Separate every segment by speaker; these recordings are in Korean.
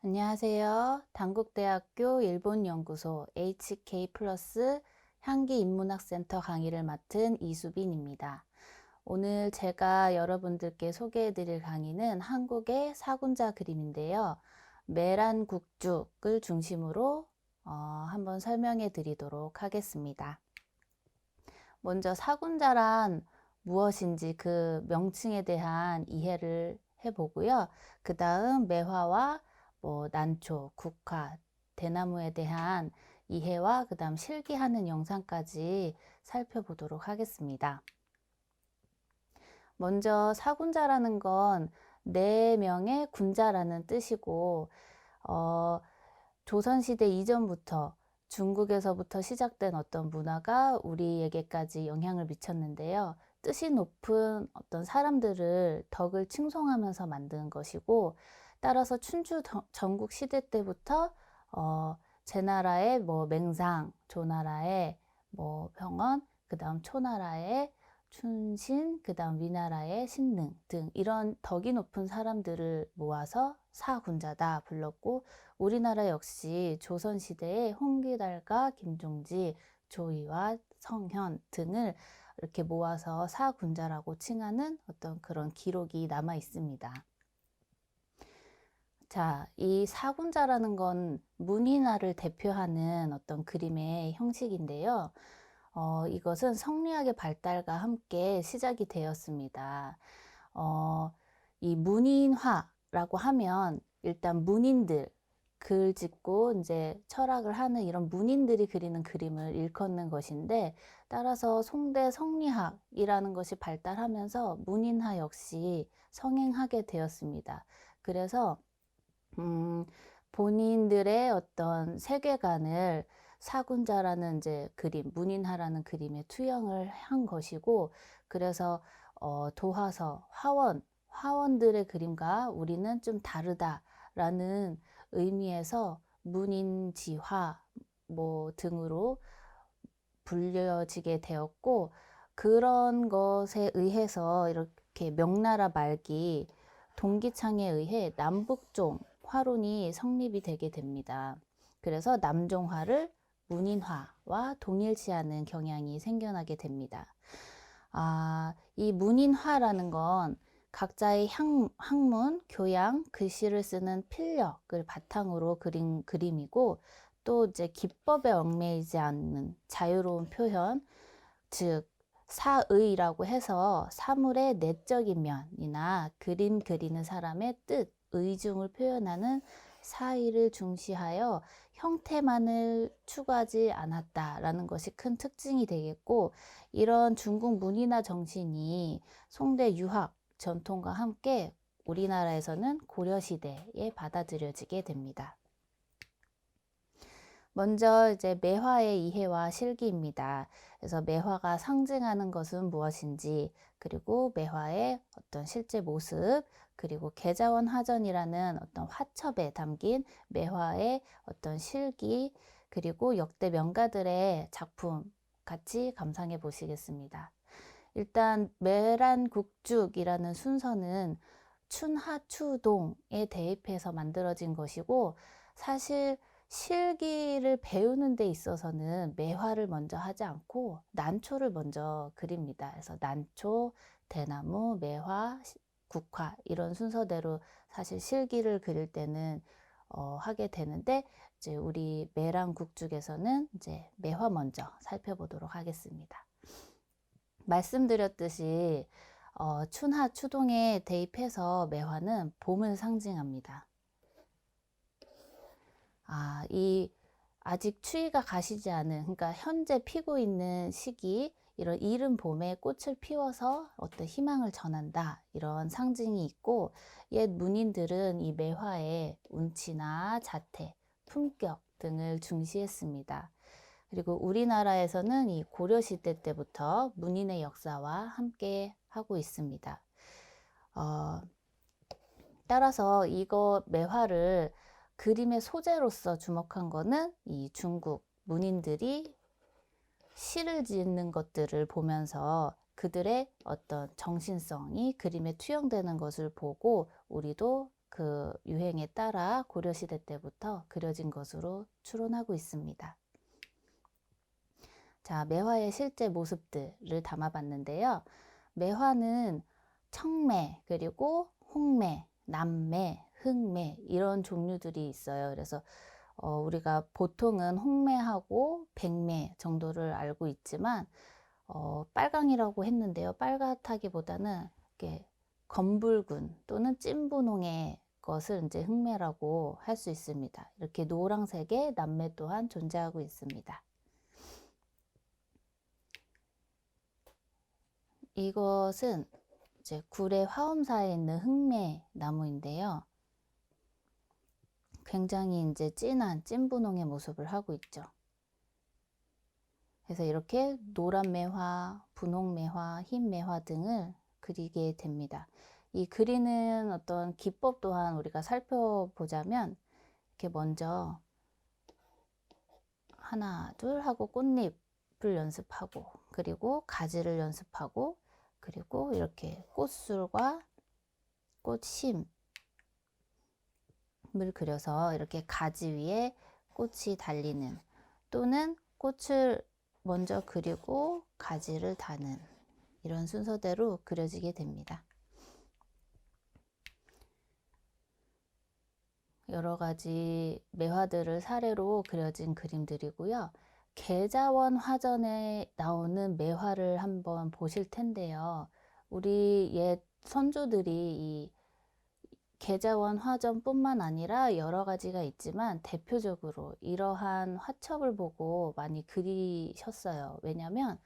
Speaker 1: 안녕하세요. 단국대학교 일본연구소 HK 플러스 향기인문학센터 강의를 맡은 이수빈입니다. 오늘 제가 여러분들께 소개해드릴 강의는 한국의 사군자 그림인데요. 메란국죽을 중심으로 한번 설명해 드리도록 하겠습니다. 먼저 사군자란 무엇인지 그 명칭에 대한 이해를 해보고요. 그 다음 매화와 난초, 국화, 대나무에 대한 이해와 그 다음 실기하는 영상까지 살펴보도록 하겠습니다. 먼저 사군자라는 건 네 명의 군자라는 뜻이고 조선시대 이전부터 중국에서부터 시작된 어떤 문화가 우리에게까지 영향을 미쳤는데요. 뜻이 높은 어떤 사람들을 덕을 칭송하면서 만든 것이고, 따라서 춘추 전국 시대 때부터 제나라의 맹상, 조나라의 병언, 그 다음 초나라의 춘신, 그 다음 위나라의 신능 등 이런 덕이 높은 사람들을 모아서 사군자다 불렀고, 우리나라 역시 조선시대에 홍기달과 김종지, 조이와 성현 등을 이렇게 모아서 사군자라고 칭하는 어떤 그런 기록이 남아 있습니다. 자, 이 사군자라는 건 문인화를 대표하는 어떤 그림의 형식인데요. 이것은 성리학의 발달과 함께 시작이 되었습니다. 이 문인화라고 하면 일단 문인들, 글 짓고 이제 철학을 하는 이런 문인들이 그리는 그림을 일컫는 것인데, 따라서 송대 성리학이라는 것이 발달하면서 문인화 역시 성행하게 되었습니다. 그래서 본인들의 어떤 세계관을 사군자라는 이제 그림, 문인화라는 그림에 투영을 한 것이고, 그래서 도화서, 화원들의 그림과 우리는 좀 다르다라는 의미에서 문인지화 등으로 불려지게 되었고, 그런 것에 의해서 이렇게 명나라 말기 동기창에 의해 남북종 화론이 성립이 되게 됩니다. 그래서 남종화를 문인화와 동일시하는 경향이 생겨나게 됩니다. 이 문인화라는 건 각자의 학문, 교양, 글씨를 쓰는 필력을 바탕으로 그린 그림이고, 또 이제 기법에 얽매이지 않는 자유로운 표현, 즉 사의라고 해서 사물의 내적인 면이나 그림 그리는 사람의 뜻, 의중을 표현하는 사의를 중시하여 형태만을 추구하지 않았다라는 것이 큰 특징이 되겠고, 이런 중국 문인화 정신이 송대 유학 전통과 함께 우리나라에서는 고려시대에 받아들여지게 됩니다. 먼저 이제 매화의 이해와 실기입니다. 그래서 매화가 상징하는 것은 무엇인지, 그리고 매화의 어떤 실제 모습, 그리고 계자원 화전이라는 어떤 화첩에 담긴 매화의 어떤 실기, 그리고 역대 명가들의 작품 같이 감상해 보시겠습니다. 일단 매란국죽이라는 순서는 춘하추동에 대입해서 만들어진 것이고, 사실 실기를 배우는 데 있어서는 매화를 먼저 하지 않고 난초를 먼저 그립니다. 그래서 난초, 대나무, 매화, 국화 이런 순서대로 사실 실기를 그릴 때는 하게 되는데, 이제 우리 매란국죽에서는 이제 매화 먼저 살펴보도록 하겠습니다. 말씀드렸듯이 춘하 추동에 대입해서 매화는 봄을 상징합니다. 이 아직 추위가 가시지 않은, 그러니까 현재 피고 있는 시기, 이런 이른 봄에 꽃을 피워서 어떤 희망을 전한다, 이런 상징이 있고, 옛 문인들은 이 매화의 운치나 자태, 품격 등을 중시했습니다. 그리고 우리나라에서는 이 고려시대 때부터 문인의 역사와 함께 하고 있습니다. 따라서 이거 매화를 그림의 소재로서 주목한 거는 이 중국 문인들이 시를 짓는 것들을 보면서 그들의 어떤 정신성이 그림에 투영되는 것을 보고, 우리도 그 유행에 따라 고려시대 때부터 그려진 것으로 추론하고 있습니다. 자, 매화의 실제 모습들을 담아봤는데요. 매화는 청매, 그리고 홍매, 남매, 흑매 이런 종류들이 있어요. 그래서 우리가 보통은 홍매하고 백매 정도를 알고 있지만 빨강이라고 했는데요. 빨갛다기보다는 이렇게 검붉은 또는 찐분홍의 것을 이제 흑매라고 할 수 있습니다. 이렇게 노란색의 남매 또한 존재하고 있습니다. 이것은 이제 굴의 화엄사에 있는 흑매 나무인데요. 굉장히 이제 진한 찐분홍의 모습을 하고 있죠. 그래서 이렇게 노란 매화, 분홍 매화, 흰 매화 등을 그리게 됩니다. 이 그리는 어떤 기법 또한 우리가 살펴보자면 이렇게 먼저 하나, 둘 하고 꽃잎을 연습하고 그리고 가지를 연습하고 그리고 이렇게 꽃술과 꽃심을 그려서 이렇게 가지 위에 꽃이 달리는 또는 꽃을 먼저 그리고 가지를 다는 이런 순서대로 그려지게 됩니다. 여러 가지 매화들을 사례로 그려진 그림들이고요. 계자원 화전에 나오는 매화를 한번 보실 텐데요. 우리 옛 선조들이 이 계자원 화전뿐만 아니라 여러 가지가 있지만 대표적으로 이러한 화첩을 보고 많이 그리셨어요. 왜냐하면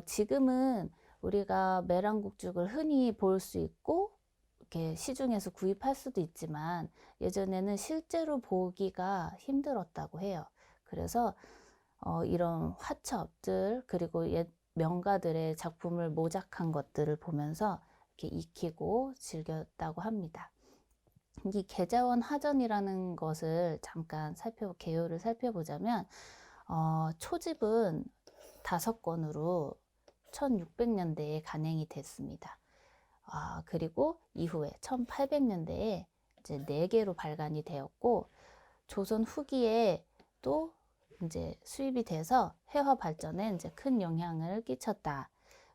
Speaker 1: 지금은 우리가 매랑국죽을 흔히 볼 수 있고 이렇게 시중에서 구입할 수도 있지만 예전에는 실제로 보기가 힘들었다고 해요. 그래서 이런 화첩들 그리고 옛 명가들의 작품을 모작한 것들을 보면서 이렇게 익히고 즐겼다고 합니다. 이 계자원 화전이라는 것을 잠깐 개요를 살펴보자면 초집은 5권으로 1600년대에 간행이 됐습니다. 그리고 이후에 1800년대에 이제 4개로 발간이 되었고 조선 후기에 또 이제 수입이 돼서 회화 발전에 이제 큰 영향을 끼쳤다.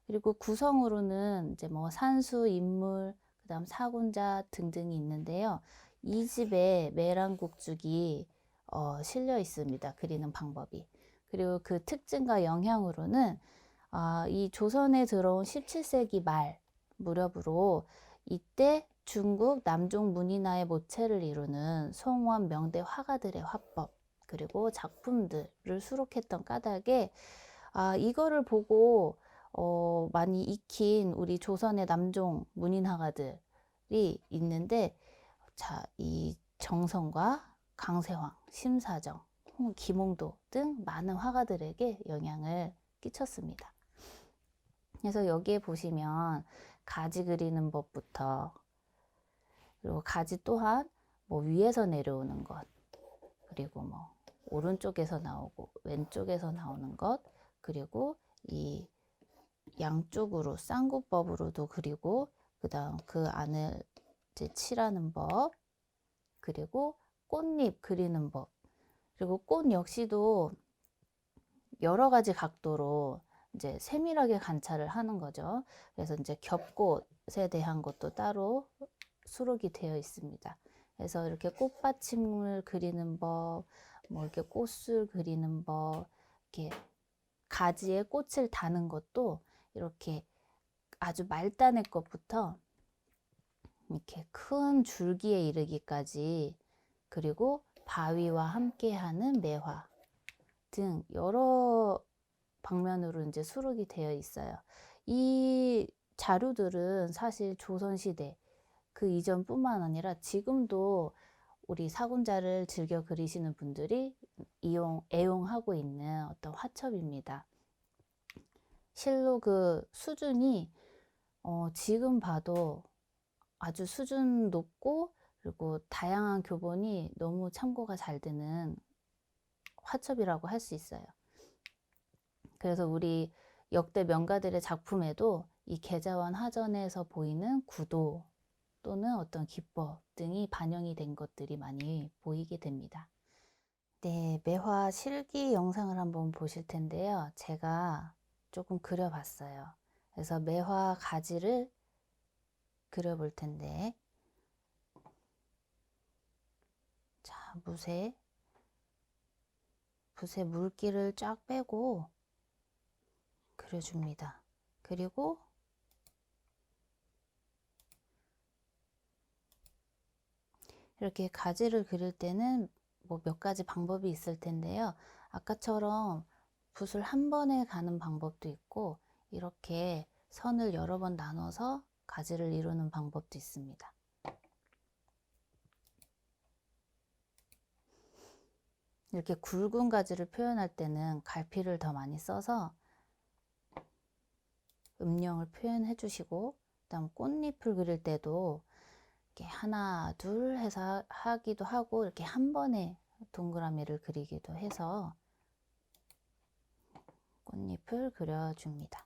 Speaker 1: 그리고 구성으로는 이제 뭐 산수, 인물, 그다음 사군자 등등이 있는데요. 이 집에 매랑국죽이 실려 있습니다. 그리는 방법이. 그리고 그 특징과 영향으로는 이 조선에 들어온 17세기 말 무렵으로 이때 중국 남종 문인화의 모체를 이루는 송원 명대 화가들의 화법 그리고 작품들을 수록했던 까닭에 이거를 보고 많이 익힌 우리 조선의 남종 문인 화가들이 있는데 이 정성과 강세황, 심사정, 김홍도 등 많은 화가들에게 영향을 끼쳤습니다. 그래서 여기에 보시면 가지 그리는 법부터 그리고 가지 또한 뭐 위에서 내려오는 것 그리고 뭐 오른쪽에서 나오고 왼쪽에서 나오는 것 그리고 이 양쪽으로 쌍구법으로도 그리고 그다음 그 안을 이제 칠하는 법 그리고 꽃잎 그리는 법 그리고 꽃 역시도 여러 가지 각도로 이제 세밀하게 관찰을 하는 거죠. 그래서 이제 겹꽃에 대한 것도 따로 수록이 되어 있습니다. 그래서 이렇게 꽃받침을 그리는 법, 뭐 이렇게 꽃술 그리는 법, 이렇게 가지에 꽃을 다는 것도 이렇게 아주 말단의 것부터 이렇게 큰 줄기에 이르기까지 그리고 바위와 함께하는 매화 등 여러 방면으로 이제 수록이 되어 있어요. 이 자료들은 사실 조선시대 그 이전뿐만 아니라 지금도 우리 사군자를 즐겨 그리시는 분들이 애용하고 있는 어떤 화첩입니다. 실로 그 수준이 지금 봐도 아주 수준 높고 그리고 다양한 교본이 너무 참고가 잘 되는 화첩이라고 할 수 있어요. 그래서 우리 역대 명가들의 작품에도 이 계자원 화전에서 보이는 구도 또는 어떤 기법 등이 반영이 된 것들이 많이 보이게 됩니다. 네, 매화 실기 영상을 한번 보실 텐데요. 제가 조금 그려봤어요. 그래서 매화 가지를 그려볼 텐데, 자, 붓에 물기를 쫙 빼고 그려줍니다. 그리고 이렇게 가지를 그릴 때는 뭐 몇 가지 방법이 있을 텐데요. 아까처럼 붓을 한 번에 가는 방법도 있고, 이렇게 선을 여러 번 나눠서 가지를 이루는 방법도 있습니다. 이렇게 굵은 가지를 표현할 때는 갈피를 더 많이 써서 음영을 표현해 주시고, 그다음 꽃잎을 그릴 때도 이렇게 하나 둘 해서 하기도 하고, 이렇게 한 번에 동그라미를 그리기도 해서 꽃잎을 그려줍니다.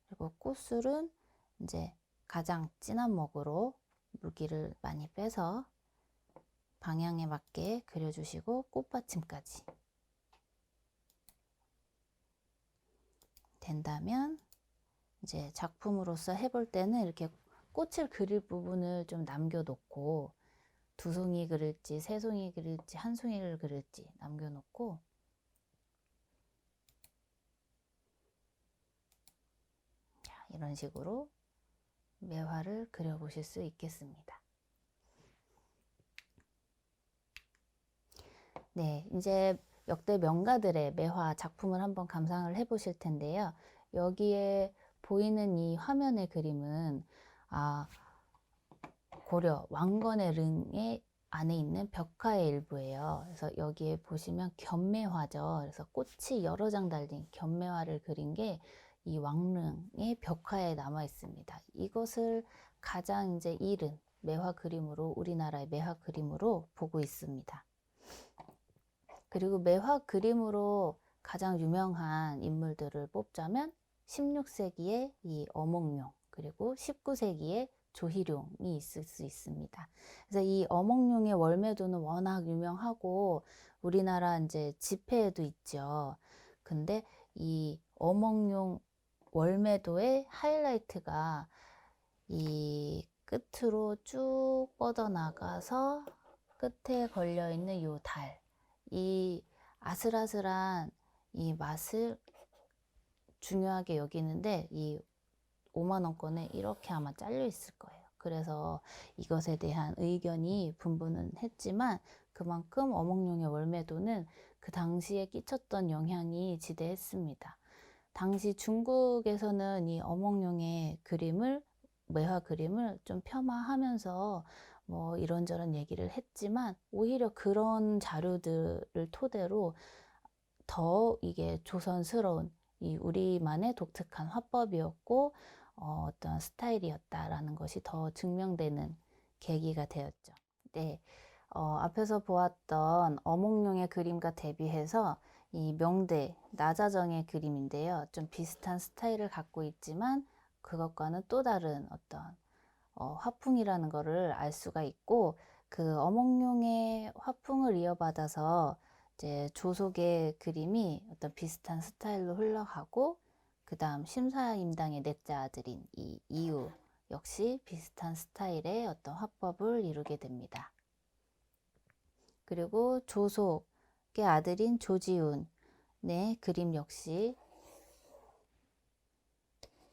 Speaker 1: 그리고 꽃술은 이제 가장 진한 먹으로 물기를 많이 빼서 방향에 맞게 그려주시고, 꽃받침까지 된다면 이제 작품으로서 해볼 때는 이렇게 꽃을 그릴 부분을 좀 남겨놓고, 두 송이 그릴지 세 송이 그릴지 한 송이를 그릴지 남겨놓고, 이런 식으로 매화를 그려보실 수 있겠습니다. 네, 이제 역대 명가들의 매화 작품을 한번 감상을 해 보실 텐데요. 여기에 보이는 이 화면의 그림은 고려 왕건의 릉의 안에 있는 벽화의 일부예요. 그래서 여기에 보시면 견매화죠. 그래서 꽃이 여러 장 달린 견매화를 그린 게 이 왕릉의 벽화에 남아 있습니다. 이것을 가장 이제 이른 매화 그림으로, 우리나라의 매화 그림으로 보고 있습니다. 그리고 매화 그림으로 가장 유명한 인물들을 뽑자면 16세기의 이 어몽룡, 그리고 19세기의 조희룡이 있을 수 있습니다. 그래서 이 어몽룡의 월매도는 워낙 유명하고 우리나라 이제 지폐에도 있죠. 근데 이 어몽룡 월매도의 하이라이트가 이 끝으로 쭉 뻗어나가서 끝에 걸려 있는 요 달, 이 아슬아슬한 이 맛을 중요하게 여기는데, 이 5만원권에 이렇게 아마 잘려 있을 거예요. 그래서 이것에 대한 의견이 분분은 했지만, 그만큼 어몽룡의 월매도는 그 당시에 끼쳤던 영향이 지대했습니다. 당시 중국에서는 이 어몽룡의 그림을, 매화 그림을 좀 폄하하면서 뭐 이런저런 얘기를 했지만, 오히려 그런 자료들을 토대로 더 이게 조선스러운 이 우리만의 독특한 화법이었고, 어떤 스타일이었다라는 것이 더 증명되는 계기가 되었죠. 네, 앞에서 보았던 어몽룡의 그림과 대비해서 이 명대 나자정의 그림인데요. 좀 비슷한 스타일을 갖고 있지만 그것과는 또 다른 어떤 화풍이라는 거를 알 수가 있고, 그 어몽룡의 화풍을 이어받아서 이제 조속의 그림이 어떤 비슷한 스타일로 흘러가고, 그 다음 심사임당의 넷째 아들인 이 이유 역시 비슷한 스타일의 어떤 화법을 이루게 됩니다. 그리고 조속의 아들인 조지훈의 그림 역시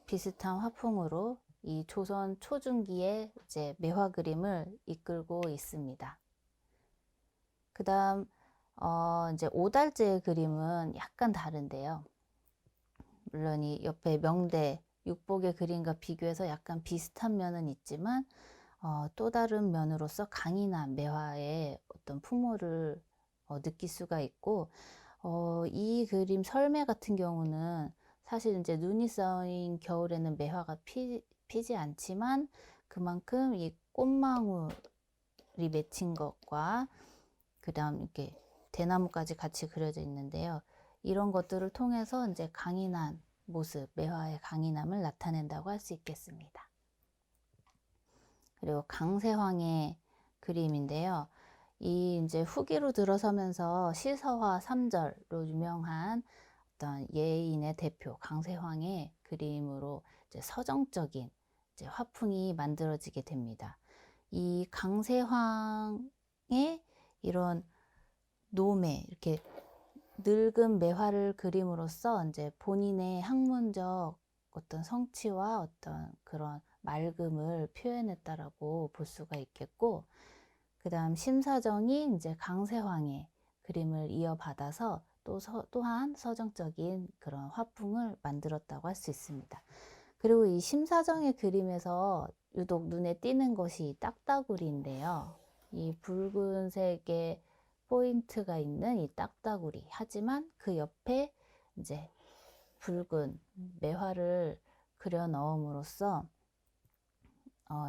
Speaker 1: 비슷한 화풍으로 이 조선 초중기의 이제 매화 그림을 이끌고 있습니다. 그 다음 이제 오달재의 그림은 약간 다른데요. 물론 이 옆에 명대 육복의 그림과 비교해서 약간 비슷한 면은 있지만, 또 다른 면으로서 강인한 매화의 어떤 풍모를 느낄 수가 있고, 이 그림 설매 같은 경우는 사실 이제 눈이 쌓인 겨울에는 매화가 피지 않지만, 그만큼 이 꽃망울이 맺힌 것과 그 다음 이렇게 대나무까지 같이 그려져 있는데요. 이런 것들을 통해서 이제 강인한 모습, 매화의 강인함을 나타낸다고 할 수 있겠습니다. 그리고 강세황의 그림인데요. 이 이제 후기로 들어서면서 시서화 3절로 유명한 어떤 예인의 대표 강세황의 그림으로 이제 서정적인 이제 화풍이 만들어지게 됩니다. 이 강세황의 이런 노매, 이렇게 늙은 매화를 그림으로써 이제 본인의 학문적 어떤 성취와 어떤 그런 맑음을 표현했다라고 볼 수가 있겠고, 그 다음 심사정이 이제 강세황의 그림을 이어받아서 또한 서정적인 그런 화풍을 만들었다고 할 수 있습니다. 그리고 이 심사정의 그림에서 유독 눈에 띄는 것이 딱따구리인데요. 이 붉은색의 포인트가 있는 이 딱따구리. 하지만 그 옆에 이제 붉은 매화를 그려 넣음으로써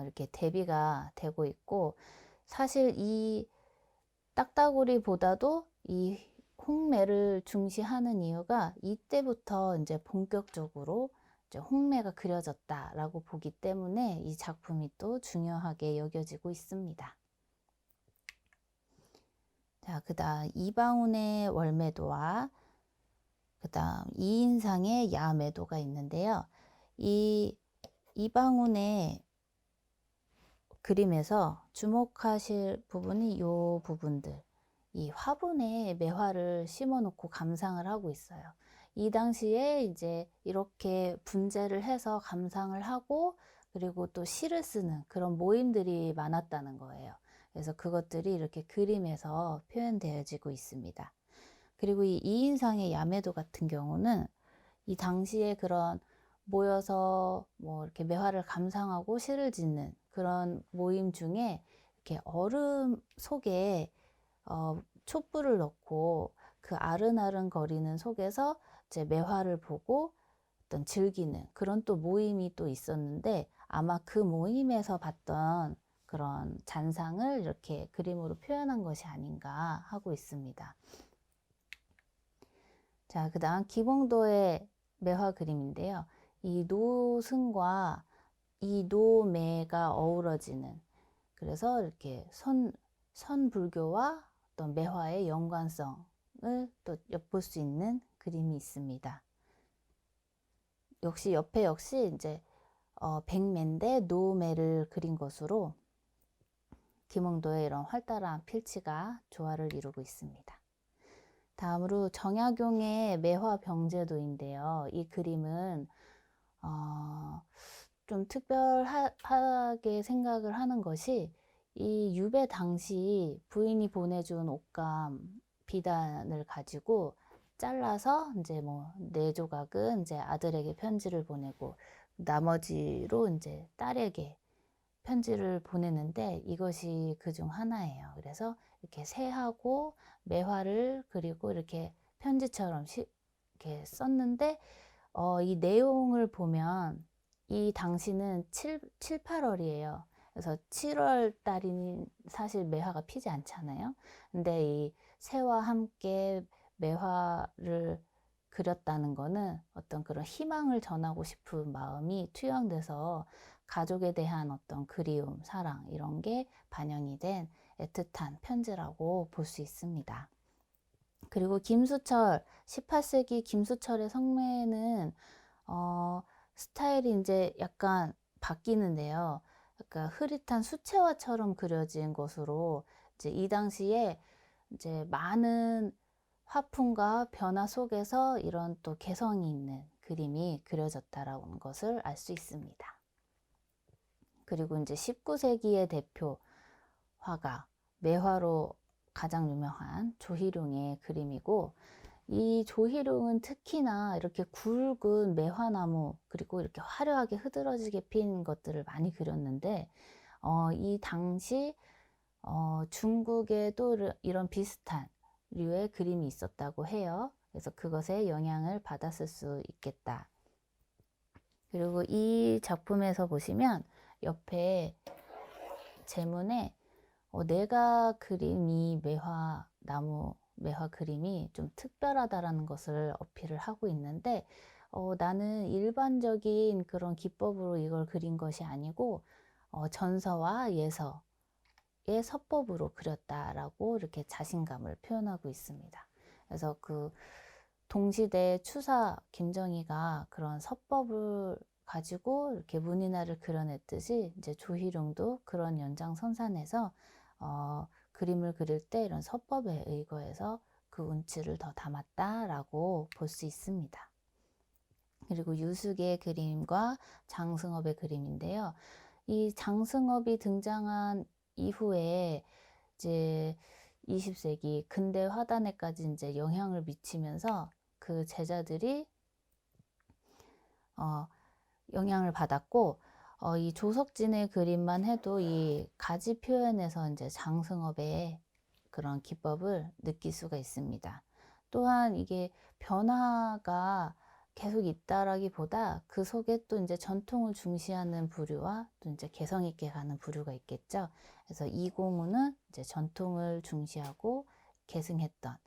Speaker 1: 이렇게 대비가 되고 있고, 사실 이 딱따구리보다도 이 홍매를 중시하는 이유가 이때부터 이제 본격적으로 이제 홍매가 그려졌다라고 보기 때문에 이 작품이 또 중요하게 여겨지고 있습니다. 자, 그다음 이방운의 월매도와 그다음 이인상의 야매도가 있는데요. 이 이방운의 그림에서 주목하실 부분이 요 부분들, 이 화분에 매화를 심어 놓고 감상을 하고 있어요. 이 당시에 이제 이렇게 분재를 해서 감상을 하고, 그리고 또 시를 쓰는 그런 모임들이 많았다는 거예요. 그래서 그것들이 이렇게 그림에서 표현되어지고 있습니다. 그리고 이 이인상의 야매도 같은 경우는 이 당시에 그런 모여서 뭐 이렇게 매화를 감상하고 시를 짓는 그런 모임 중에 이렇게 얼음 속에 촛불을 넣고 그 아른아른 거리는 속에서 이제 매화를 보고 어떤 즐기는 그런 또 모임이 또 있었는데, 아마 그 모임에서 봤던 그런 잔상을 이렇게 그림으로 표현한 것이 아닌가 하고 있습니다. 자, 그 다음 기봉도의 매화 그림인데요. 이 노승과 이 노매가 어우러지는, 그래서 이렇게 선불교와 어떤 매화의 연관성을 또 엿볼 수 있는 그림이 있습니다. 옆에 이제 백매인데 노매를 그린 것으로 김홍도의 이런 활달한 필치가 조화를 이루고 있습니다. 다음으로 정약용의 매화 병제도인데요. 이 그림은 좀 특별하게 생각을 하는 것이, 이 유배 당시 부인이 보내준 옷감 비단을 가지고 잘라서 이제 뭐 4조각은 이제 아들에게 편지를 보내고, 나머지로 이제 딸에게 편지를 보내는데 이것이 그 중 하나예요. 그래서 이렇게 새하고 매화를 그리고 이렇게 편지처럼 이렇게 썼는데, 이 내용을 보면 이 당시는 7, 8월이에요. 그래서 7월 달이 사실 매화가 피지 않잖아요. 근데 이 새와 함께 매화를 그렸다는 거는 어떤 그런 희망을 전하고 싶은 마음이 투영돼서 가족에 대한 어떤 그리움, 사랑 이런 게 반영이 된 애틋한 편지라고 볼 수 있습니다. 그리고 김수철, 18세기 김수철의 성매는 스타일이 이제 약간 바뀌는데요. 약간 흐릿한 수채화처럼 그려진 것으로 이제 이 당시에 이제 많은 화풍과 변화 속에서 이런 또 개성이 있는 그림이 그려졌다라는 것을 알 수 있습니다. 그리고 이제 19세기의 대표 화가 매화로 가장 유명한 조희룡의 그림이고, 이 조희룡은 특히나 이렇게 굵은 매화나무 그리고 이렇게 화려하게 흐드러지게 핀 것들을 많이 그렸는데, 이 당시 중국에도 이런 비슷한 류의 그림이 있었다고 해요. 그래서 그것에 영향을 받았을 수 있겠다. 그리고 이 작품에서 보시면 옆에 제문에 내가 그린 이 매화 그림이 좀 특별하다라는 것을 어필을 하고 있는데, 나는 일반적인 그런 기법으로 이걸 그린 것이 아니고 전서와 예서의 서법으로 그렸다라고 이렇게 자신감을 표현하고 있습니다. 그래서 그 동시대 추사 김정희가 그런 서법을 가지고 이렇게 문인화를 그려냈듯이 이제 조희룡도 그런 연장선상에서 그림을 그릴 때 이런 서법에 의거해서 그 운치를 더 담았다라고 볼 수 있습니다. 그리고 유숙의 그림과 장승업의 그림인데요. 이 장승업이 등장한 이후에 이제 20세기 근대 화단에까지 이제 영향을 미치면서 그 제자들이 영향을 받았고, 이 조석진의 그림만 해도 이 가지 표현에서 이제 장승업의 그런 기법을 느낄 수가 있습니다. 또한 이게 변화가 계속 있다라기보다 그 속에 또 이제 전통을 중시하는 부류와 또 이제 개성 있게 가는 부류가 있겠죠. 그래서 이공우는 이제 전통을 중시하고 계승했던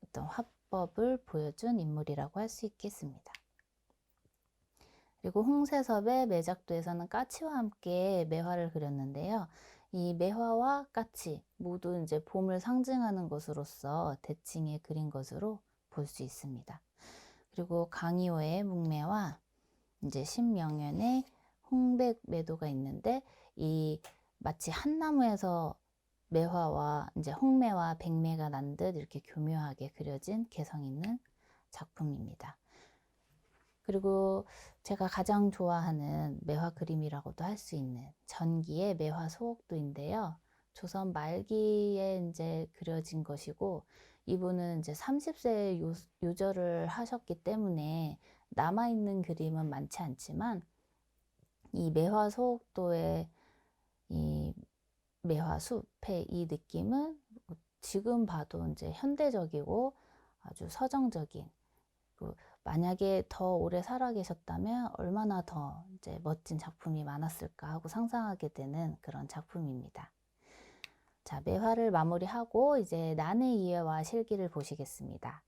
Speaker 1: 어떤 화법을 보여준 인물이라고 할 수 있겠습니다. 그리고 홍세섭의 매작도에서는 까치와 함께 매화를 그렸는데요. 이 매화와 까치 모두 이제 봄을 상징하는 것으로서 대칭에 그린 것으로 볼 수 있습니다. 그리고 강희호의 묵매와 이제 신명연의 홍백매도가 있는데, 이 마치 한 나무에서 매화와 이제 홍매와 백매가 난 듯 이렇게 교묘하게 그려진 개성 있는 작품입니다. 그리고 제가 가장 좋아하는 매화 그림이라고도 할 수 있는 전기의 매화 소옥도인데요. 조선 말기에 이제 그려진 것이고, 이분은 이제 30세에 요절을 하셨기 때문에 남아있는 그림은 많지 않지만, 이 매화 소옥도의 이 매화 숲의 이 느낌은 지금 봐도 이제 현대적이고 아주 서정적인, 만약에 더 오래 살아 계셨다면 얼마나 더 이제 멋진 작품이 많았을까 하고 상상하게 되는 그런 작품입니다. 자, 매화를 마무리하고 이제 난의 이해와 실기를 보시겠습니다.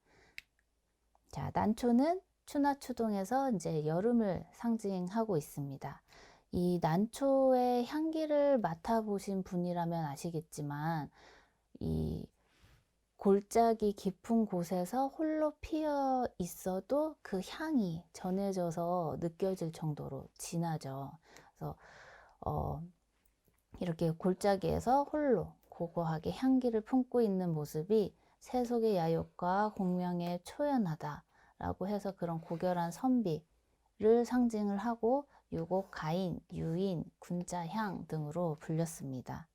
Speaker 1: 자, 난초는 추나추동에서 이제 여름을 상징하고 있습니다. 이 난초의 향기를 맡아보신 분이라면 아시겠지만, 이 골짜기 깊은 곳에서 홀로 피어 있어도 그 향이 전해져서 느껴질 정도로 진하죠. 그래서 이렇게 골짜기에서 홀로 고고하게 향기를 품고 있는 모습이 세속의 야욕과 공명에 초연하다라고 해서 그런 고결한 선비를 상징을 하고 유곡, 가인, 유인, 군자향 등으로 불렸습니다.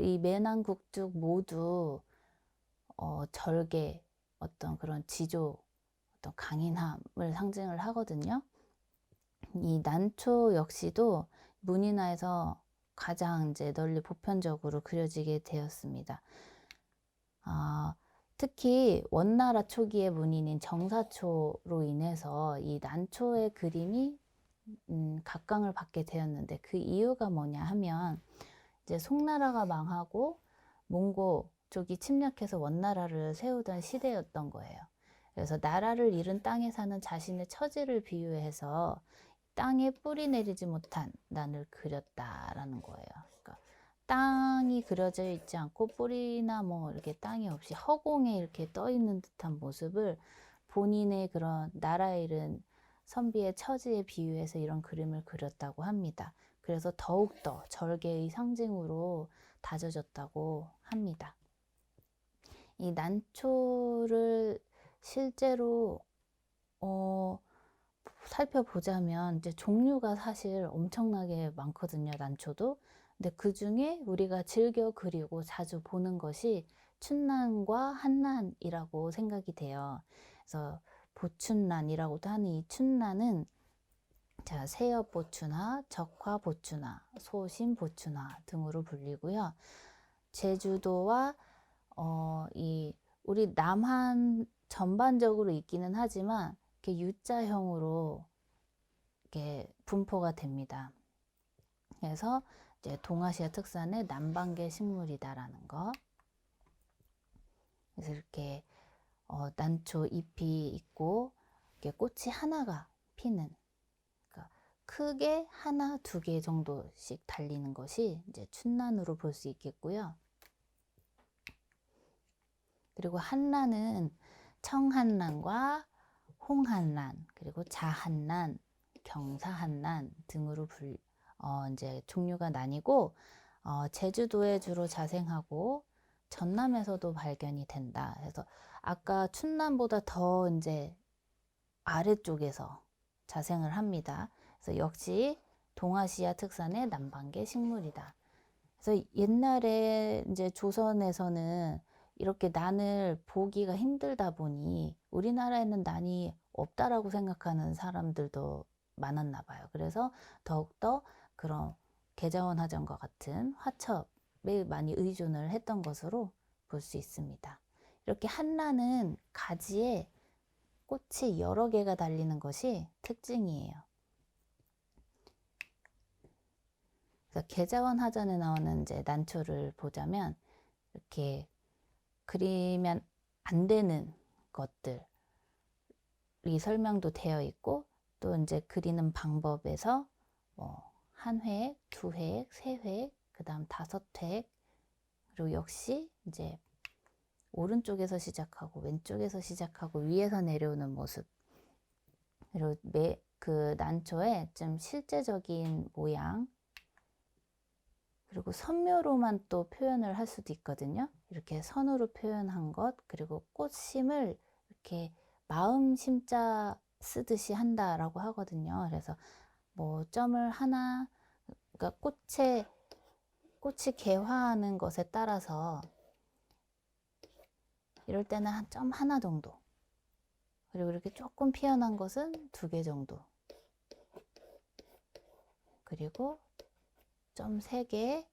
Speaker 1: 이 매난국죽 모두 절개, 어떤 그런 지조, 어떤 강인함을 상징을 하거든요. 이 난초 역시도 문인화에서 가장 이제 널리 보편적으로 그려지게 되었습니다. 특히 원나라 초기의 문인인 정사초로 인해서 이 난초의 그림이 각광을 받게 되었는데, 그 이유가 뭐냐 하면 이제 송나라가 망하고 몽고 쪽이 침략해서 원나라를 세우던 시대였던 거예요. 그래서 나라를 잃은 땅에 사는 자신의 처지를 비유해서 땅에 뿌리 내리지 못한 난을 그렸다라는 거예요. 그러니까 땅이 그려져 있지 않고 뿌리나 이렇게 땅이 없이 허공에 이렇게 떠 있는 듯한 모습을 본인의 그런 나라 잃은 선비의 처지에 비유해서 이런 그림을 그렸다고 합니다. 그래서 더욱더 절개의 상징으로 다져졌다고 합니다. 이 난초를 실제로 살펴보자면 이제 종류가 사실 엄청나게 많거든요, 난초도. 근데 그 중에 우리가 즐겨 그리고 자주 보는 것이 춘난과 한난이라고 생각이 돼요. 그래서 보춘난이라고도 하는 이 춘난은 자, 세엽보추나, 적화보추나, 소심보추나 등으로 불리고요. 제주도와 우리 남한 전반적으로 있기는 하지만 이렇게 U자형으로 이렇게 분포가 됩니다. 그래서 이제 동아시아 특산의 남방계 식물이다라는 거. 그래서 이렇게 난초 잎이 있고 이렇게 꽃이 하나가 피는, 그러니까 크게 하나, 두 개 정도씩 달리는 것이 이제 춘란으로 볼 수 있겠고요. 그리고 한란은 청한란과 홍한란, 그리고 자한란, 경사한란 등으로 이제 종류가 나뉘고, 제주도에 주로 자생하고 전남에서도 발견이 된다. 그래서 아까 춘란보다 더 이제 아래쪽에서 자생을 합니다. 그래서 역시 동아시아 특산의 남방계 식물이다. 그래서 옛날에 이제 조선에서는 이렇게 난을 보기가 힘들다 보니 우리나라에는 난이 없다라고 생각하는 사람들도 많았나 봐요. 그래서 더욱더 그런 계자원화전과 같은 화첩에 많이 의존을 했던 것으로 볼 수 있습니다. 이렇게 한란은 가지에 꽃이 여러 개가 달리는 것이 특징이에요. 그래서 계자원화전에 나오는 이제 난초를 보자면 이렇게 그리면 안 되는 것들이 설명도 되어 있고, 또 이제 그리는 방법에서 한 획, 두 획, 세 획, 그 다음 5획, 그리고 역시 이제 오른쪽에서 시작하고 왼쪽에서 시작하고 위에서 내려오는 모습, 그리고 그 난초의 좀 실제적인 모양, 그리고 선묘로만 또 표현을 할 수도 있거든요. 이렇게 선으로 표현한 것, 그리고 꽃심을 이렇게 마음 심자 쓰듯이 한다라고 하거든요. 그래서 뭐 점을 하나, 그러니까 꽃이 개화하는 것에 따라서 이럴 때는 한 점 하나 정도, 그리고 이렇게 조금 피어난 것은 2개 정도, 그리고 점 3개,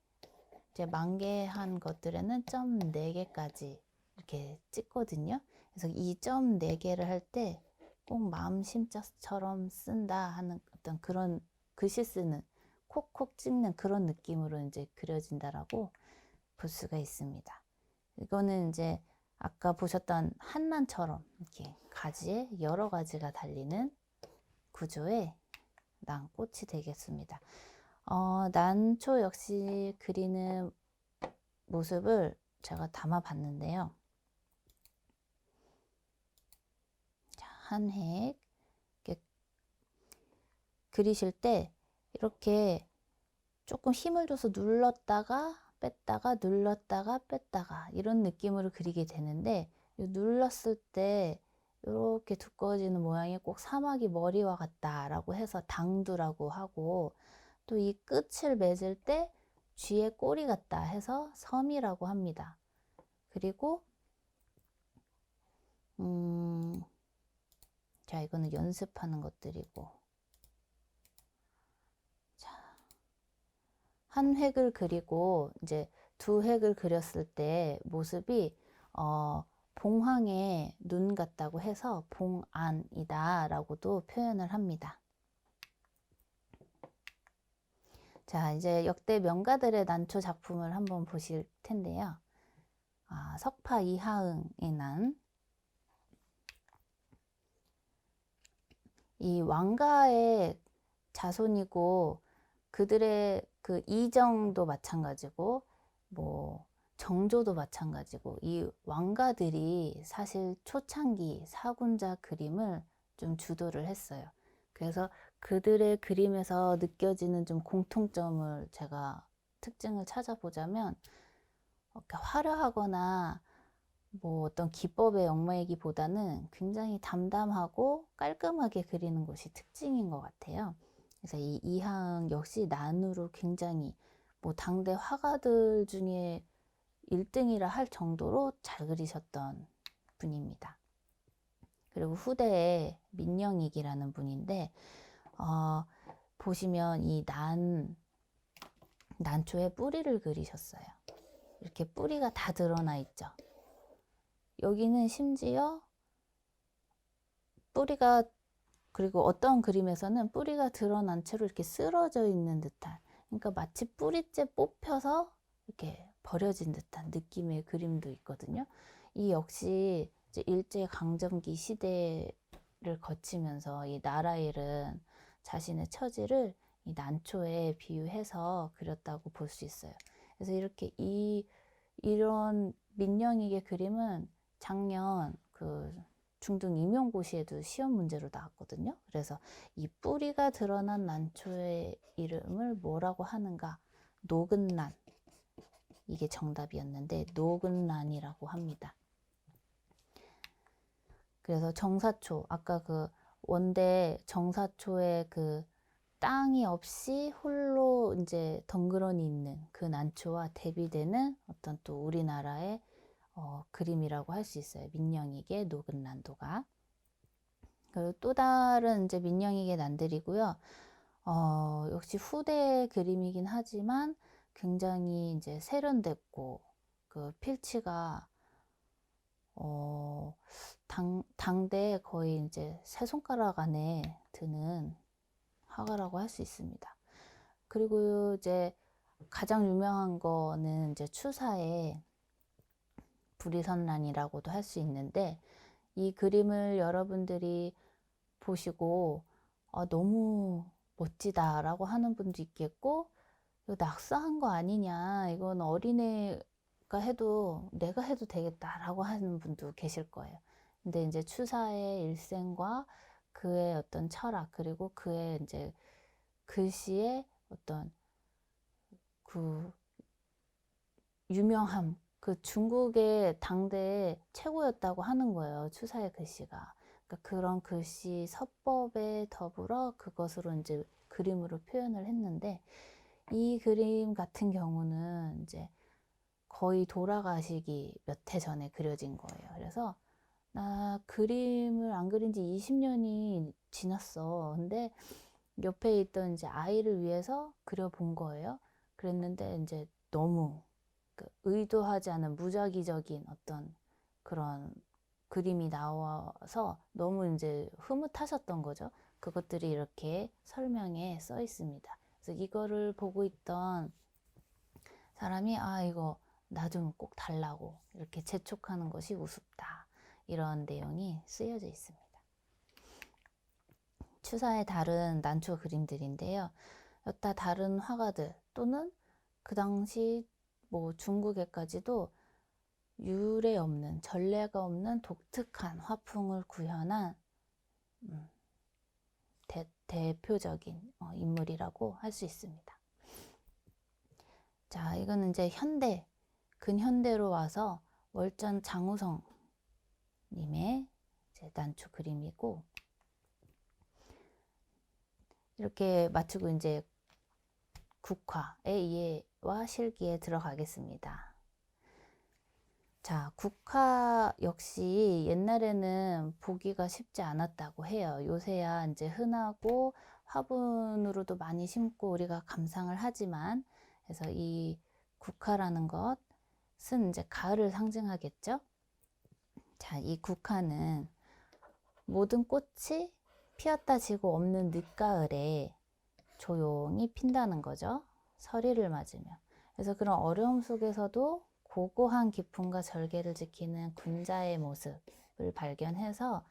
Speaker 1: 이제 만개한 것들에는 점 4개까지 이렇게 찍거든요. 그래서 이 점 4개를 할 때 꼭 마음 심자처럼 쓴다 하는 어떤 그런 글씨 쓰는, 콕콕 찍는 그런 느낌으로 이제 그려진다라고 볼 수가 있습니다. 이거는 이제 아까 보셨던 한란처럼 이렇게 가지에 여러 가지가 달리는 구조의 난꽃이 되겠습니다. 난초 역시 그리는 모습을 제가 담아 봤는데요. 한 획 그리실 때 이렇게 조금 힘을 줘서 눌렀다가 뺐다가 눌렀다가 뺐다가 이런 느낌으로 그리게 되는데, 눌렀을 때 이렇게 두꺼워지는 모양이 꼭 사마귀 머리와 같다라고 해서 당두라고 하고, 또 이 끝을 맺을 때 쥐의 꼬리 같다 해서 섬이라고 합니다. 그리고 자, 이거는 연습하는 것들이고, 자, 한 획을 그리고 이제 2획을 그렸을 때 모습이 봉황의 눈 같다고 해서 봉안이다 라고도 표현을 합니다. 자, 이제 역대 명가들의 난초 작품을 한번 보실 텐데요. 석파 이하응의 난, 이 왕가의 자손이고 그들의 그 이정도 마찬가지고 뭐 정조도 마찬가지고, 이 왕가들이 사실 초창기 사군자 그림을 좀 주도를 했어요. 그래서 그들의 그림에서 느껴지는 좀 공통점을 제가 특징을 찾아보자면, 화려하거나 뭐 어떤 기법에 얽매이기보다는 굉장히 담담하고 깔끔하게 그리는 것이 특징인 것 같아요. 그래서 이 이하응 역시 난으로 굉장히 뭐 당대 화가들 중에 1등이라 할 정도로 잘 그리셨던 분입니다. 그리고 후대에 민영익이라는 분인데, 보시면 이 난초에 뿌리를 그리셨어요. 이렇게 뿌리가 다 드러나 있죠. 여기는 심지어 뿌리가, 그리고 어떤 그림에서는 뿌리가 드러난 채로 이렇게 쓰러져 있는 듯한, 그러니까 마치 뿌리째 뽑혀서 이렇게 버려진 듯한 느낌의 그림도 있거든요. 이 역시 이제 일제강점기 시대를 거치면서 이 나라일은 자신의 처지를 이 난초에 비유해서 그렸다고 볼 수 있어요. 그래서 이렇게 이런 민영익의 그림은 작년 그 중등 임용고시에도 시험 문제로 나왔거든요. 그래서 이 뿌리가 드러난 난초의 이름을 뭐라고 하는가? 노근란. 이게 정답이었는데 노근란이라고 합니다. 그래서 정사초, 아까 그 원대 정사초의 그 땅이 없이 홀로 이제 덩그러니 있는 그 난초와 대비되는 어떤 또 우리나라의 그림이라고 할 수 있어요. 민영익의 노근란도가. 그리고 또 다른 이제 민영익의 난들이고요. 역시 후대 그림이긴 하지만 굉장히 이제 세련됐고 그 필치가 당대에 거의 이제 세 손가락 안에 드는 화가라고 할 수 있습니다. 그리고 이제 가장 유명한 거는 이제 추사의 불이선란이라고도 할 수 있는데, 이 그림을 여러분들이 보시고 너무 멋지다라고 하는 분도 있겠고, 이거 낙서한 거 아니냐, 이건 어린애가 해도 내가 해도 되겠다라고 하는 분도 계실 거예요. 근데 이제 추사의 일생과 그의 어떤 철학, 그리고 그의 이제 글씨의 어떤 그 유명함, 그 중국의 당대의 최고였다고 하는 거예요. 추사의 글씨가. 그러니까 그런 글씨 서법에 더불어 그것으로 이제 그림으로 표현을 했는데, 이 그림 같은 경우는 이제 거의 돌아가시기 몇 해 전에 그려진 거예요. 그래서 나 그림을 안 그린 지 20년이 지났어. 근데 옆에 있던 이제 아이를 위해서 그려본 거예요. 그랬는데 이제 너무 의도하지 않은 무작위적인 어떤 그런 그림이 나와서 너무 이제 흐뭇하셨던 거죠. 그것들이 이렇게 설명에 써 있습니다. 그래서 이거를 보고 있던 사람이 이거 나 좀 꼭 달라고 이렇게 재촉하는 것이 우습다. 이런 내용이 쓰여져 있습니다. 추사의 다른 난초 그림들인데요. 여타 다른 화가들 또는 그 당시 뭐 중국에까지도 유례 없는, 전례가 없는 독특한 화풍을 구현한 대표적인 인물이라고 할 수 있습니다. 자, 이거는 이제 현대, 근현대로 와서 월전 장우성 님의 이제 난초 그림이고, 이렇게 마치고 이제 국화의 이해와 실기에 들어가겠습니다. 자, 국화 역시 옛날에는 보기가 쉽지 않았다고 해요. 요새야 이제 흔하고 화분으로도 많이 심고 우리가 감상을 하지만, 그래서 이 국화라는 것은 이제 가을을 상징하겠죠. 자, 이 국화는 모든 꽃이 피었다 지고 없는 늦가을에 조용히 핀다는 거죠. 서리를 맞으며. 그래서 그런 어려움 속에서도 고고한 기품과 절개를 지키는 군자의 모습을 발견해서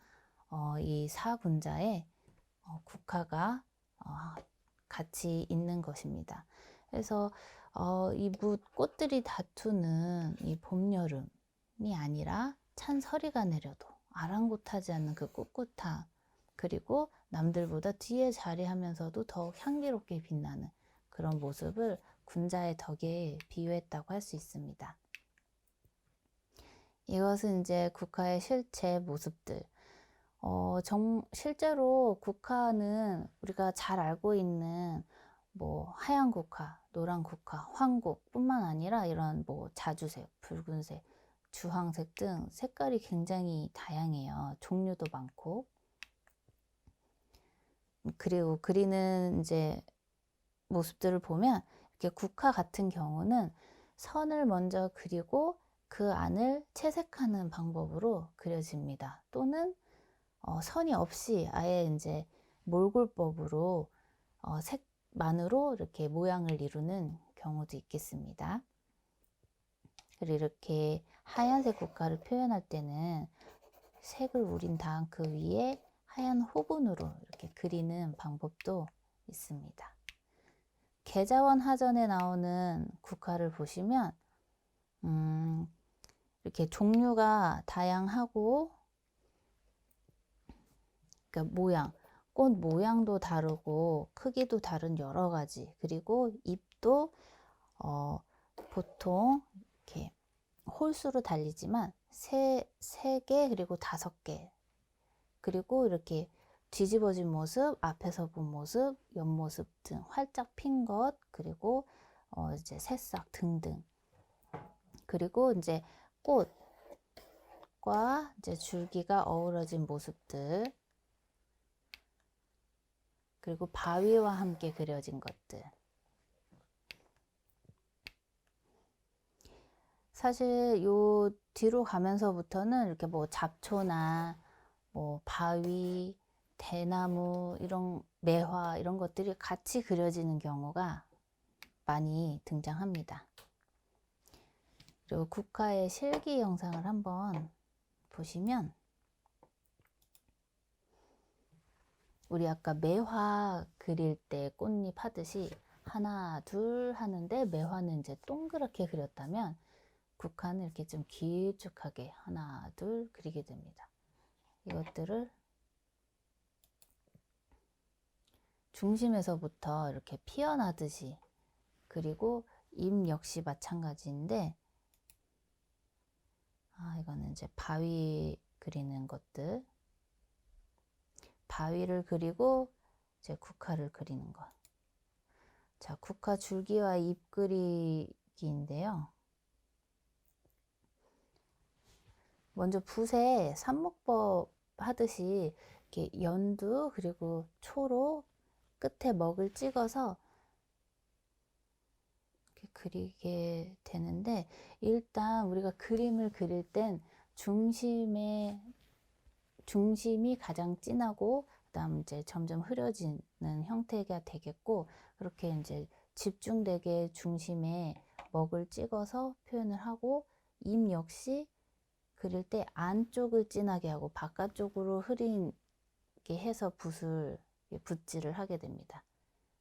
Speaker 1: 이 사군자의 국화가 같이 있는 것입니다. 그래서 이 꽃들이 다투는 이 봄, 여름이 아니라 찬 서리가 내려도 아랑곳하지 않는 그 꿋꿋함, 그리고 남들보다 뒤에 자리하면서도 더욱 향기롭게 빛나는 그런 모습을 군자의 덕에 비유했다고 할 수 있습니다. 이것은 이제 국화의 실제 모습들. 실제로 국화는 우리가 잘 알고 있는 뭐 하얀 국화, 노란 국화, 황국뿐만 아니라 이런 뭐 자주색, 붉은색, 주황색 등 색깔이 굉장히 다양해요. 종류도 많고. 그리고 그리는 이제 모습들을 보면 이렇게 국화 같은 경우는 선을 먼저 그리고 그 안을 채색하는 방법으로 그려집니다. 또는 선이 없이 아예 이제 몰골법으로 색만으로 이렇게 모양을 이루는 경우도 있겠습니다. 그리고 이렇게 하얀색 국화를 표현할 때는 색을 우린 다음 그 위에 하얀 호분으로 이렇게 그리는 방법도 있습니다. 계자원 하전에 나오는 국화를 보시면 이렇게 종류가 다양하고, 그러니까 모양, 꽃 모양도 다르고 크기도 다른 여러 가지, 그리고 잎도 보통 이렇게 홀수로 달리지만 세 개 그리고 5개, 그리고 이렇게 뒤집어진 모습, 앞에서 본 모습, 옆모습 등 활짝 핀 것, 그리고 이제 새싹 등등, 그리고 이제 꽃과 이제 줄기가 어우러진 모습들, 그리고 바위와 함께 그려진 것들. 사실 요 뒤로 가면서부터는 이렇게 뭐 잡초나 뭐 바위, 대나무, 이런 매화, 이런 것들이 같이 그려지는 경우가 많이 등장합니다. 그리고 국화의 실기 영상을 한번 보시면, 우리 아까 매화 그릴 때 꽃잎 하듯이 하나 둘 하는데, 매화는 이제 동그랗게 그렸다면 국화는 이렇게 좀 길쭉하게 하나 둘 그리게 됩니다. 이것들을 중심에서부터 이렇게 피어나듯이, 그리고 잎 역시 마찬가지인데, 이거는 이제 바위 그리는 것들, 바위를 그리고 이제 국화를 그리는 것. 자, 국화 줄기와 잎 그리기인데요. 먼저 붓에 삽목법 하듯이 이렇게 연두 그리고 초로 끝에 먹을 찍어서 이렇게 그리게 되는데, 일단 우리가 그림을 그릴 땐 중심이 가장 진하고, 그다음 이제 점점 흐려지는 형태가 되겠고, 그렇게 이제 집중되게 중심에 먹을 찍어서 표현을 하고, 잎 역시 그릴 때 안쪽을 진하게 하고 바깥쪽으로 흐리게 해서 붓질을 하게 됩니다.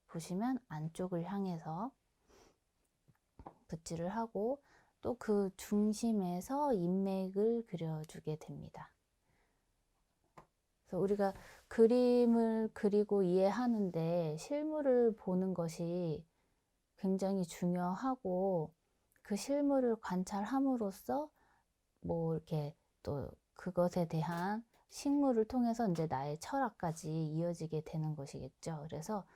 Speaker 1: 보시면 안쪽을 향해서 붓질을 하고, 또 그 중심에서 잎맥을 그려주게 됩니다. 그래서 우리가 그림을 그리고 이해하는데 실물을 보는 것이 굉장히 중요하고, 그 실물을 관찰함으로써 뭐 이렇게 또 그것에 대한 식물을 통해서 이제 나의 철학까지 이어지게 되는 것이겠죠. 그래서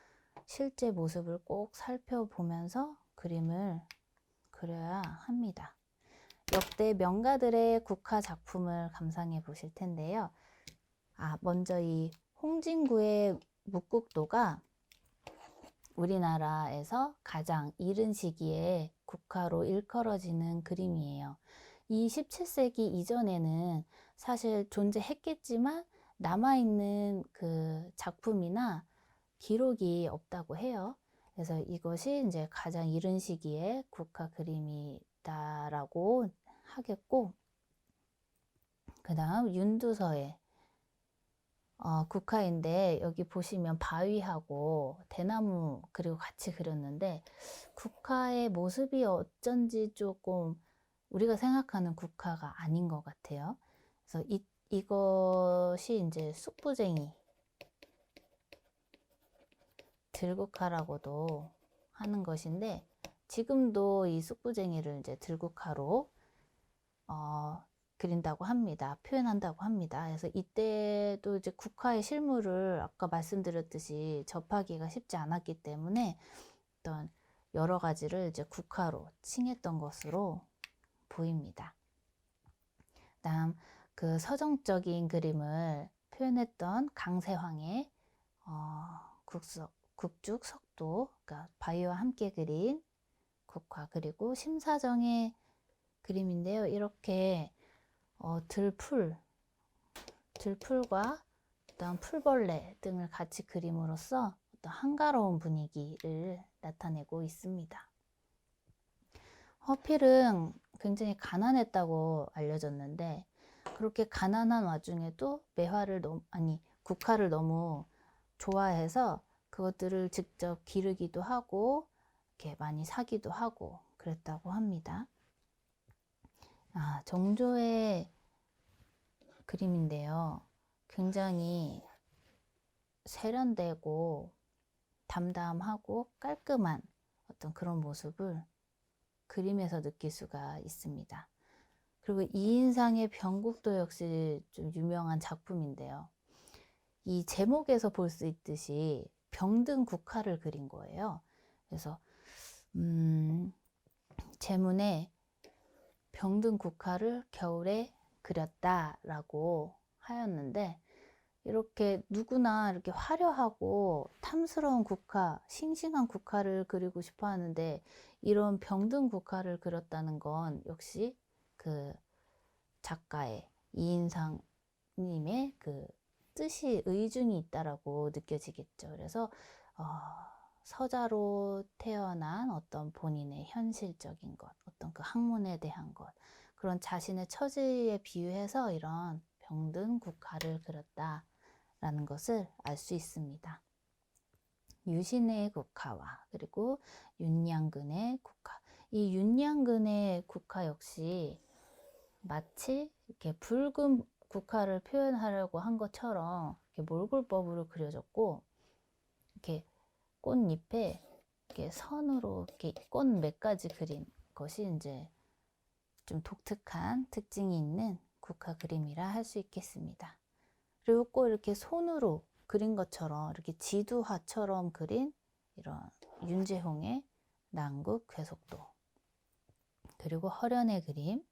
Speaker 1: 실제 모습을 꼭 살펴보면서 그림을 그려야 합니다. 역대 명가들의 국화 작품을 감상해 보실 텐데요. 먼저 이 홍진구의 묵국도가 우리나라에서 가장 이른 시기에 국화로 일컬어지는 그림이에요. 이 17세기 이전에는 사실 존재했겠지만 남아있는 그 작품이나 기록이 없다고 해요. 그래서 이것이 이제 가장 이른 시기에 국화 그림이다라고 하겠고, 그 다음 윤두서의 국화인데, 여기 보시면 바위하고 대나무 그리고 같이 그렸는데, 국화의 모습이 어쩐지 조금 우리가 생각하는 국화가 아닌 것 같아요. 그래서 이것이 이제 쑥부쟁이 들국화라고도 하는 것인데, 지금도 이 쑥부쟁이를 이제 들국화로 그린다고 합니다. 표현한다고 합니다. 그래서 이때도 이제 국화의 실물을 아까 말씀드렸듯이 접하기가 쉽지 않았기 때문에 어떤 여러 가지를 이제 국화로 칭했던 것으로 보입니다. 다음 그 서정적인 그림을 표현했던 강세황의 국죽 석도, 그러니까 바위와 함께 그린 국화, 그리고 심사정의 그림인데요. 이렇게 들풀과 그다음 풀벌레 등을 같이 그림으로써 어떤 한가로운 분위기를 나타내고 있습니다. 허필은 굉장히 가난했다고 알려졌는데, 그렇게 가난한 와중에도 국화를 너무 좋아해서 그것들을 직접 기르기도 하고 이렇게 많이 사기도 하고 그랬다고 합니다. 정조의 그림인데요. 굉장히 세련되고 담담하고 깔끔한 어떤 그런 모습을 그림에서 느낄 수가 있습니다. 그리고 이인상의 병국도 역시 좀 유명한 작품인데요. 이 제목에서 볼 수 있듯이 병든 국화를 그린 거예요. 그래서 제문에 병든 국화를 겨울에 그렸다라고 하였는데, 이렇게 누구나 이렇게 화려하고 탐스러운 국화, 싱싱한 국화를 그리고 싶어 하는데 이런 병든 국화를 그렸다는 건 역시 그 작가의 이인상님의 그 뜻이 의중이 있다라고 느껴지겠죠. 그래서 서자로 태어난 어떤 본인의 현실적인 것, 어떤 그 학문에 대한 것, 그런 자신의 처지에 비유해서 이런 병든 국화를 그렸다라는 것을 알 수 있습니다. 유신의 국화와 그리고 윤양근의 국화. 이 윤양근의 국화 역시 마치 이렇게 붉은 국화를 표현하려고 한 것처럼 이렇게 몰골법으로 그려졌고, 이렇게 꽃잎에 이렇게 선으로 이렇게 꽃 몇 가지 그린 것이 이제 좀 독특한 특징이 있는 국화 그림이라 할 수 있겠습니다. 그리고 꼭 이렇게 손으로 그린 것처럼 이렇게 지두화처럼 그린 이런 윤재홍의 난국 괴속도, 그리고 허련의 그림.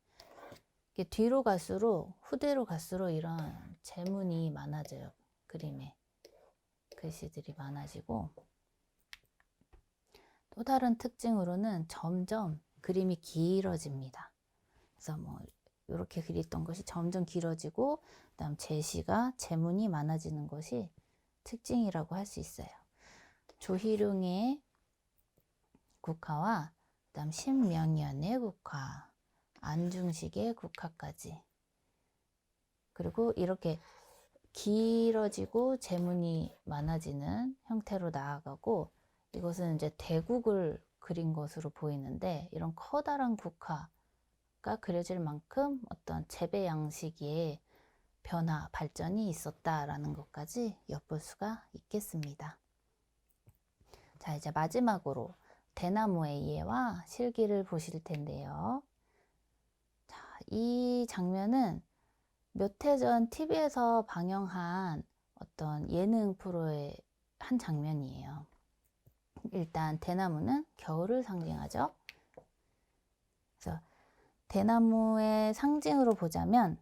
Speaker 1: 이게 뒤로 갈수록, 후대로 갈수록 이런 재문이 많아져요. 그림에 글씨들이 많아지고, 또 다른 특징으로는 점점 그림이 길어집니다. 그래서 뭐 이렇게 그렸던 것이 점점 길어지고, 그다음 제시가 재문이 많아지는 것이 특징이라고 할 수 있어요. 조희룡의 국화와 그다음 신명연의 국화, 안중식의 국화까지, 그리고 이렇게 길어지고 재문이 많아지는 형태로 나아가고, 이것은 이제 대국을 그린 것으로 보이는데, 이런 커다란 국화가 그려질 만큼 어떤 재배 양식의 변화, 발전이 있었다라는 것까지 엿볼 수가 있겠습니다. 자, 이제 마지막으로 대나무의 예와 실기를 보실 텐데요. 자, 이 장면은 몇 해 전 TV에서 방영한 어떤 예능 프로의 한 장면이에요. 일단 대나무는 겨울을 상징하죠. 그래서 대나무의 상징으로 보자면,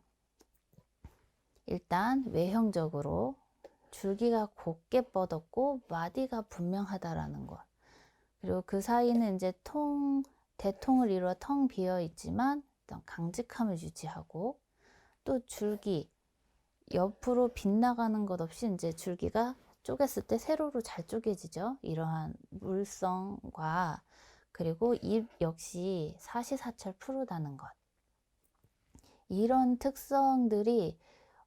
Speaker 1: 일단 외형적으로 줄기가 곱게 뻗었고 마디가 분명하다라는 것. 그리고 그 사이는 이제 대통을 이루어 텅 비어 있지만 어떤 강직함을 유지하고, 또 줄기 옆으로 빗나가는 것 없이 이제 줄기가 쪼갰을 때 세로로 잘 쪼개지죠. 이러한 물성과, 그리고 잎 역시 사시사철 푸르다는 것. 이런 특성들이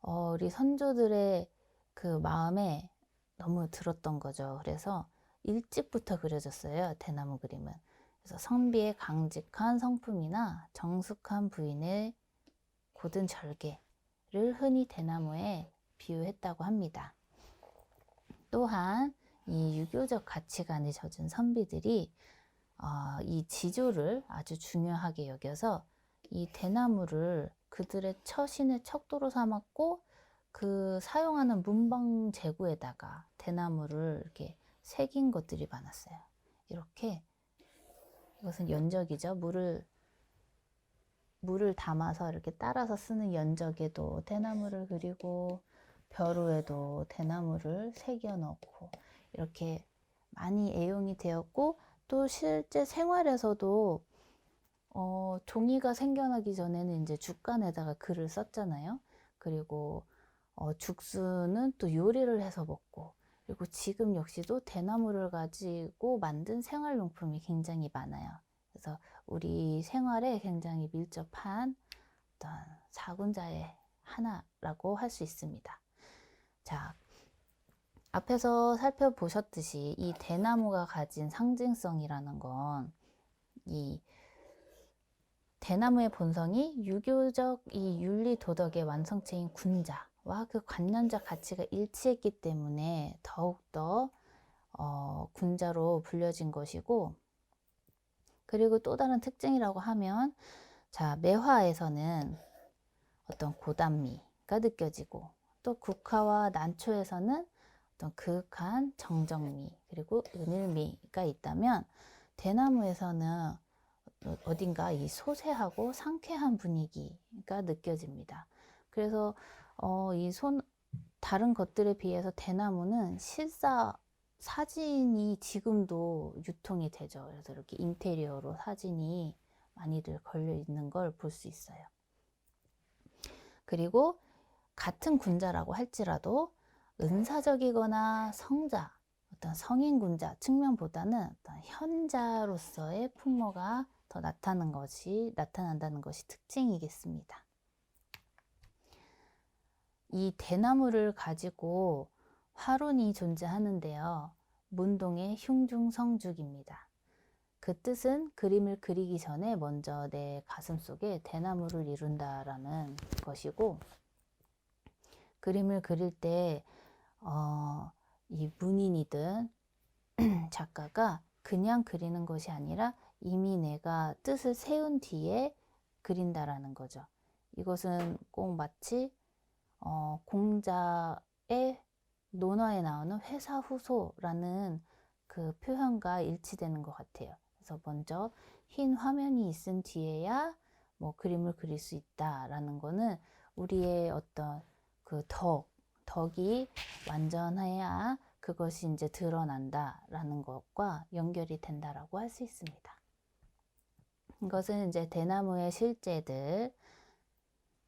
Speaker 1: 우리 선조들의 그 마음에 너무 들었던 거죠. 그래서 일찍부터 그려졌어요, 대나무 그림은. 그래서 성비의 강직한 성품이나 정숙한 부인의 고든 절개를 흔히 대나무에 비유했다고 합니다. 또한 이 유교적 가치관에 젖은 선비들이 이 지조를 아주 중요하게 여겨서 이 대나무를 그들의 처신의 척도로 삼았고, 그 사용하는 문방 재구에다가 대나무를 이렇게 새긴 것들이 많았어요. 이렇게, 이것은 연적이죠. 물을 담아서 이렇게 따라서 쓰는 연적에도 대나무를 그리고, 벼루에도 대나무를 새겨 넣고, 이렇게 많이 애용이 되었고, 또 실제 생활에서도 종이가 생겨나기 전에는 이제 죽간에다가 글을 썼잖아요. 그리고 죽순은 또 요리를 해서 먹고, 그리고 지금 역시도 대나무를 가지고 만든 생활용품이 굉장히 많아요. 그래서 우리 생활에 굉장히 밀접한 어떤 사군자의 하나라고 할 수 있습니다. 자, 앞에서 살펴보셨듯이 이 대나무가 가진 상징성이라는 건 이 대나무의 본성이 유교적 이 윤리 도덕의 완성체인 군자와 그 관념적 가치가 일치했기 때문에 더욱더 군자로 불려진 것이고, 그리고 또 다른 특징이라고 하면, 자, 매화에서는 어떤 고단미가 느껴지고, 또 국화와 난초에서는 어떤 그윽한 정정미, 그리고 은일미가 있다면, 대나무에서는 어딘가 이 소세하고 상쾌한 분위기가 느껴집니다. 그래서 다른 것들에 비해서 대나무는 사진이 지금도 유통이 되죠. 그래서 이렇게 인테리어로 사진이 많이들 걸려 있는 걸 볼 수 있어요. 그리고 같은 군자라고 할지라도 은사적이거나 성자, 어떤 성인 군자 측면보다는 어떤 현자로서의 풍모가 더 나타난다는 것이 특징이겠습니다. 이 대나무를 가지고 화론이 존재하는데요. 문동의 흉중성죽입니다. 그 뜻은 그림을 그리기 전에 먼저 내 가슴 속에 대나무를 이룬다라는 것이고, 그림을 그릴 때 이 문인이든 작가가 그냥 그리는 것이 아니라 이미 내가 뜻을 세운 뒤에 그린다라는 거죠. 이것은 꼭 마치 공자의 논어에 나오는 회사후소라는 그 표현과 일치되는 것 같아요. 그래서 먼저 흰 화면이 있은 뒤에야 뭐 그림을 그릴 수 있다라는 거는 우리의 어떤 그 덕이 완전해야 그것이 이제 드러난다라는 것과 연결이 된다라고 할 수 있습니다. 이것은 이제 대나무의 실제들,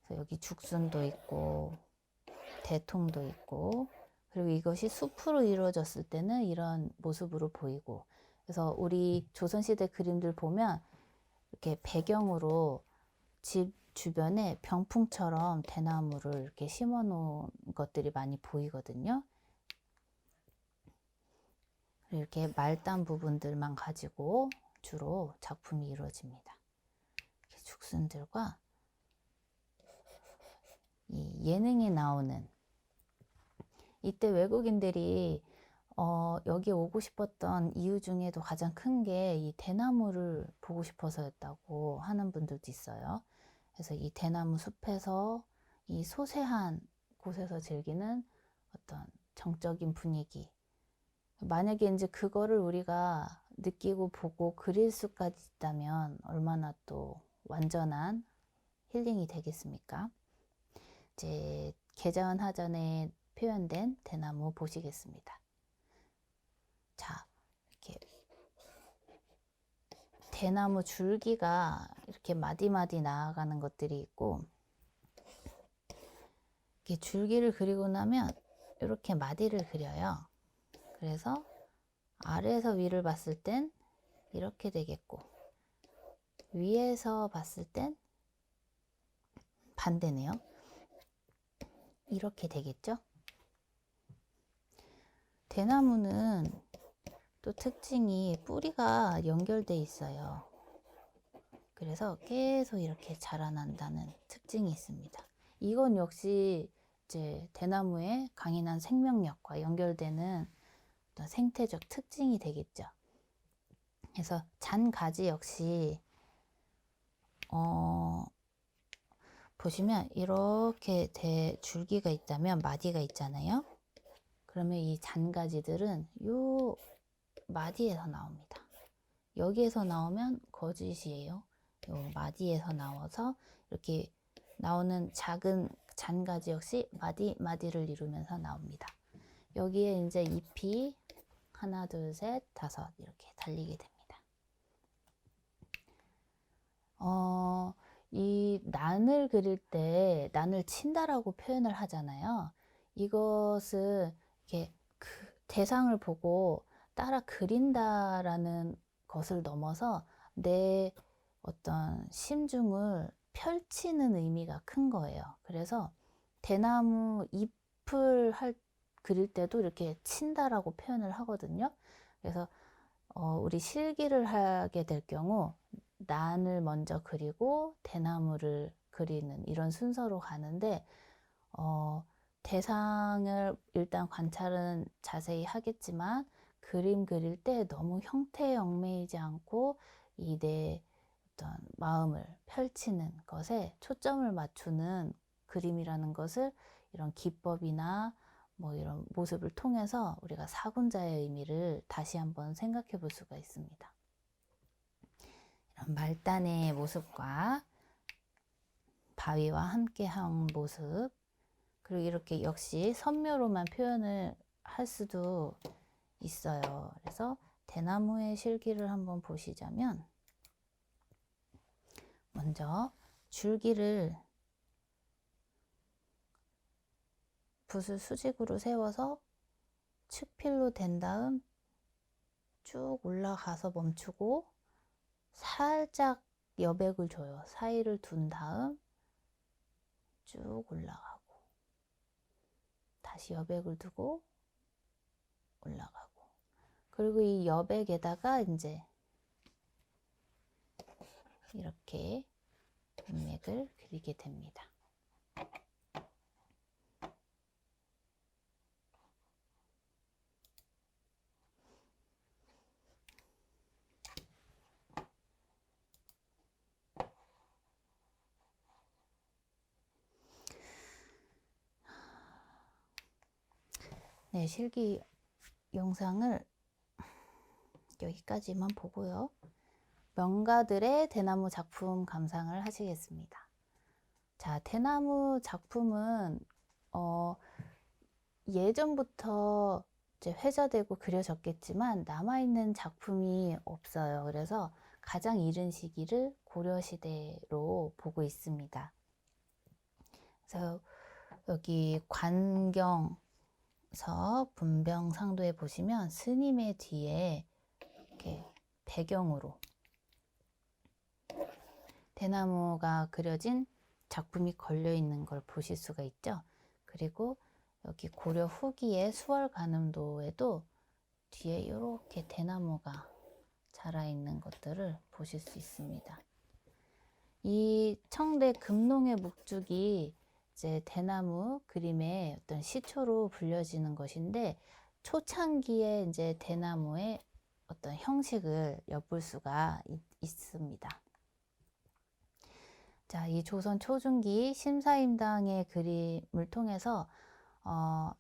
Speaker 1: 그래서 여기 죽순도 있고 대통도 있고, 그리고 이것이 숲으로 이루어졌을 때는 이런 모습으로 보이고, 그래서 우리 조선시대 그림들 보면 이렇게 배경으로 집 주변에 병풍처럼 대나무를 이렇게 심어 놓은 것들이 많이 보이거든요. 이렇게 말단 부분들만 가지고 주로 작품이 이루어집니다. 죽순들과 이 예능에 나오는, 이때 외국인들이 여기 오고 싶었던 이유 중에도 가장 큰 게 이 대나무를 보고 싶어서였다고 하는 분들도 있어요. 그래서 이 대나무 숲에서 이 소세한 곳에서 즐기는 어떤 정적인 분위기, 만약에 이제 그거를 우리가 느끼고 보고 그릴 수까지 있다면 얼마나 또 완전한 힐링이 되겠습니까? 이제 계자원하전에 표현된 대나무 보시겠습니다. 자, 이렇게 대나무 줄기가 이렇게 마디마디 나아가는 것들이 있고, 이렇게 줄기를 그리고 나면 이렇게 마디를 그려요. 그래서 아래에서 위를 봤을 땐 이렇게 되겠고, 위에서 봤을 땐 반대네요. 이렇게 되겠죠? 대나무는 또 특징이 뿌리가 연결돼 있어요. 그래서 계속 이렇게 자라난다는 특징이 있습니다. 이건 역시 이제 대나무의 강인한 생명력과 연결되는 어떤 생태적 특징이 되겠죠. 그래서 잔가지 역시 보시면 이렇게 줄기가 있다면 마디가 있잖아요. 그러면 이 잔가지들은 요 마디에서 나옵니다. 여기에서 나오면 거짓이에요. 요 마디에서 나와서 이렇게 나오는 작은 잔가지 역시 마디를 이루면서 나옵니다. 여기에 이제 잎이 하나, 둘, 셋, 다섯 이렇게 달리게 됩니다. 이 난을 그릴 때 난을 친다라고 표현을 하잖아요. 이것은 이렇게 그 대상을 보고 따라 그린다라는 것을 넘어서 내 어떤 심중을 펼치는 의미가 큰 거예요. 그래서 대나무 잎을 그릴 때도 이렇게 친다라고 표현을 하거든요. 그래서 우리 실기를 하게 될 경우 난을 먼저 그리고 대나무를 그리는 이런 순서로 가는데 대상을 일단 관찰은 자세히 하겠지만 그림 그릴 때 너무 형태에 얽매이지 않고 이 내 어떤 마음을 펼치는 것에 초점을 맞추는 그림이라는 것을 이런 기법이나 뭐 이런 모습을 통해서 우리가 사군자의 의미를 다시 한번 생각해 볼 수가 있습니다. 이런 말단의 모습과 바위와 함께 한 모습, 그리고 이렇게 역시 선묘로만 표현을 할 수도 있어요. 그래서 대나무의 실기를 한번 보시자면 먼저 줄기를 붓을 수직으로 세워서 측필로 된 다음 쭉 올라가서 멈추고 살짝 여백을 줘요. 사이를 둔 다음 쭉 올라가고 다시 여백을 두고 올라가고, 그리고 이 여백에다가 이제 이렇게 인맥을 그리게 됩니다. 네, 실기 영상을 여기까지만 보고요. 명가들의 대나무 작품 감상을 하시겠습니다. 자, 대나무 작품은 예전부터 이제 회자되고 그려졌겠지만 남아있는 작품이 없어요. 그래서 가장 이른 시기를 고려시대로 보고 있습니다. 그래서 여기 관경서 분병상도에 보시면 스님의 뒤에 이렇게 배경으로 대나무가 그려진 작품이 걸려 있는 걸 보실 수가 있죠. 그리고 여기 고려 후기의 수월관음도에도 뒤에 이렇게 대나무가 자라 있는 것들을 보실 수 있습니다. 이 청대 금농의 묵죽이 이제 대나무 그림의 어떤 시초로 불려지는 것인데, 초창기에 이제 대나무의 어떤 형식을 엿볼 수가 있습니다. 자, 이 조선 초중기 심사임당의 그림을 통해서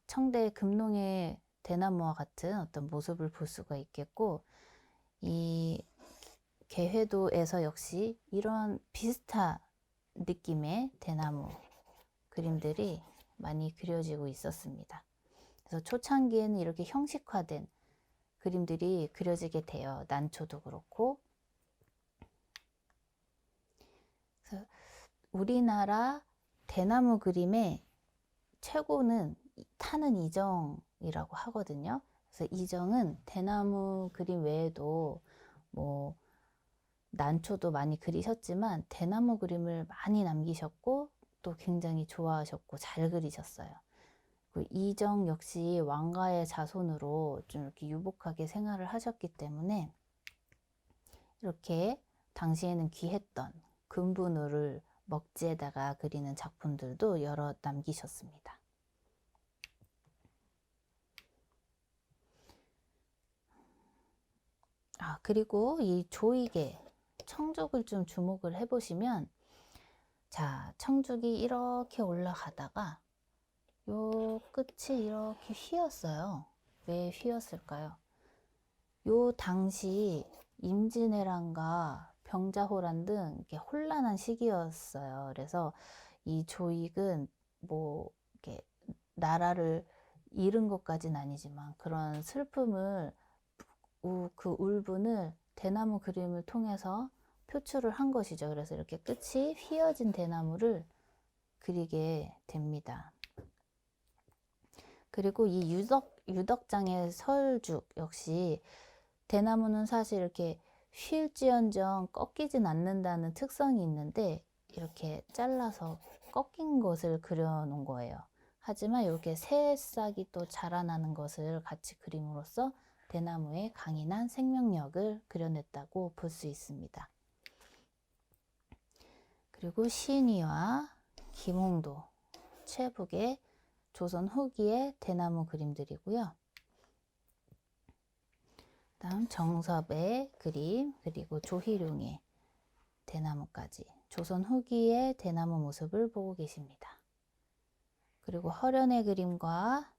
Speaker 1: 청대 금농의 대나무와 같은 어떤 모습을 볼 수가 있겠고, 이 개회도에서 역시 이런 비슷한 느낌의 대나무 그림들이 많이 그려지고 있었습니다. 그래서 초창기에는 이렇게 형식화된 그림들이 그려지게 돼요. 난초도 그렇고. 그래서 우리나라 대나무 그림의 최고는 타는 이정이라고 하거든요. 그래서 이정은 대나무 그림 외에도 뭐 난초도 많이 그리셨지만 대나무 그림을 많이 남기셨고 또 굉장히 좋아하셨고 잘 그리셨어요. 이정 역시 왕가의 자손으로 좀 이렇게 유복하게 생활을 하셨기 때문에 이렇게 당시에는 귀했던 금분호를 먹지에다가 그리는 작품들도 여러 남기셨습니다. 그리고 이 조이개 청죽을 좀 주목을 해보시면, 자, 청죽이 이렇게 올라가다가 요 끝이 이렇게 휘었어요. 왜 휘었을까요? 요 당시 임진왜란과 병자호란 등 이렇게 혼란한 시기였어요. 그래서 이 조익은 뭐 이렇게 나라를 잃은 것까지는 아니지만 그런 슬픔을, 그 울분을 대나무 그림을 통해서 표출을 한 것이죠. 그래서 이렇게 끝이 휘어진 대나무를 그리게 됩니다. 그리고 이 유덕장의 설죽 역시 대나무는 사실 이렇게 휠지언정 꺾이진 않는다는 특성이 있는데 이렇게 잘라서 꺾인 것을 그려 놓은 거예요. 하지만 이렇게 새싹이 또 자라나는 것을 같이 그림으로써 대나무의 강인한 생명력을 그려냈다고 볼 수 있습니다. 그리고 신의와 김홍도, 최북의 조선 후기의 대나무 그림들이고요. 다음 정섭의 그림, 그리고 조희룡의 대나무까지 조선 후기의 대나무 모습을 보고 계십니다. 그리고 허련의 그림과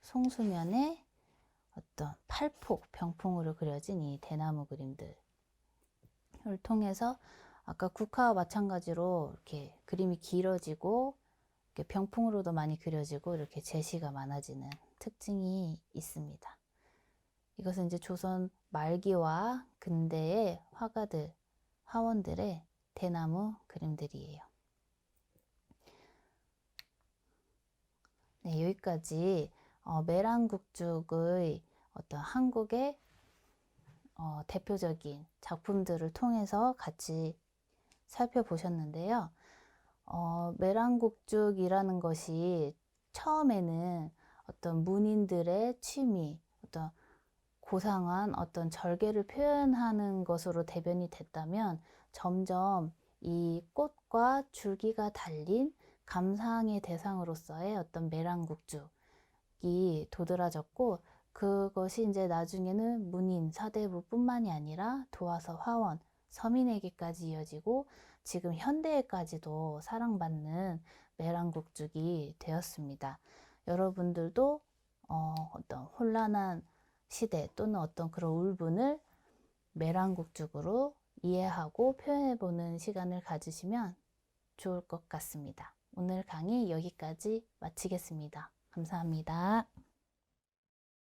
Speaker 1: 송수면의 어떤 팔폭, 병풍으로 그려진 이 대나무 그림들을 통해서 아까 국화와 마찬가지로 이렇게 그림이 길어지고 이렇게 병풍으로도 많이 그려지고 이렇게 재시가 많아지는 특징이 있습니다. 이것은 이제 조선 말기와 근대의 화가들, 화원들의 대나무 그림들이에요. 네, 여기까지 매랑국죽의 어떤 한국의 대표적인 작품들을 통해서 같이 살펴보셨는데요. 매랑국죽이라는 것이 처음에는 어떤 문인들의 취미, 어떤 고상한 어떤 절개를 표현하는 것으로 대변이 됐다면 점점 이 꽃과 줄기가 달린 감상의 대상으로서의 어떤 매랑국죽이 도드라졌고, 그것이 이제 나중에는 문인, 사대부뿐만이 아니라 도화서, 화원, 서민에게까지 이어지고 지금 현대에까지도 사랑받는 매랑국죽이 되었습니다. 여러분들도 어떤 혼란한 시대 또는 어떤 그런 울분을 매랑국죽으로 이해하고 표현해보는 시간을 가지시면 좋을 것 같습니다. 오늘 강의 여기까지 마치겠습니다. 감사합니다.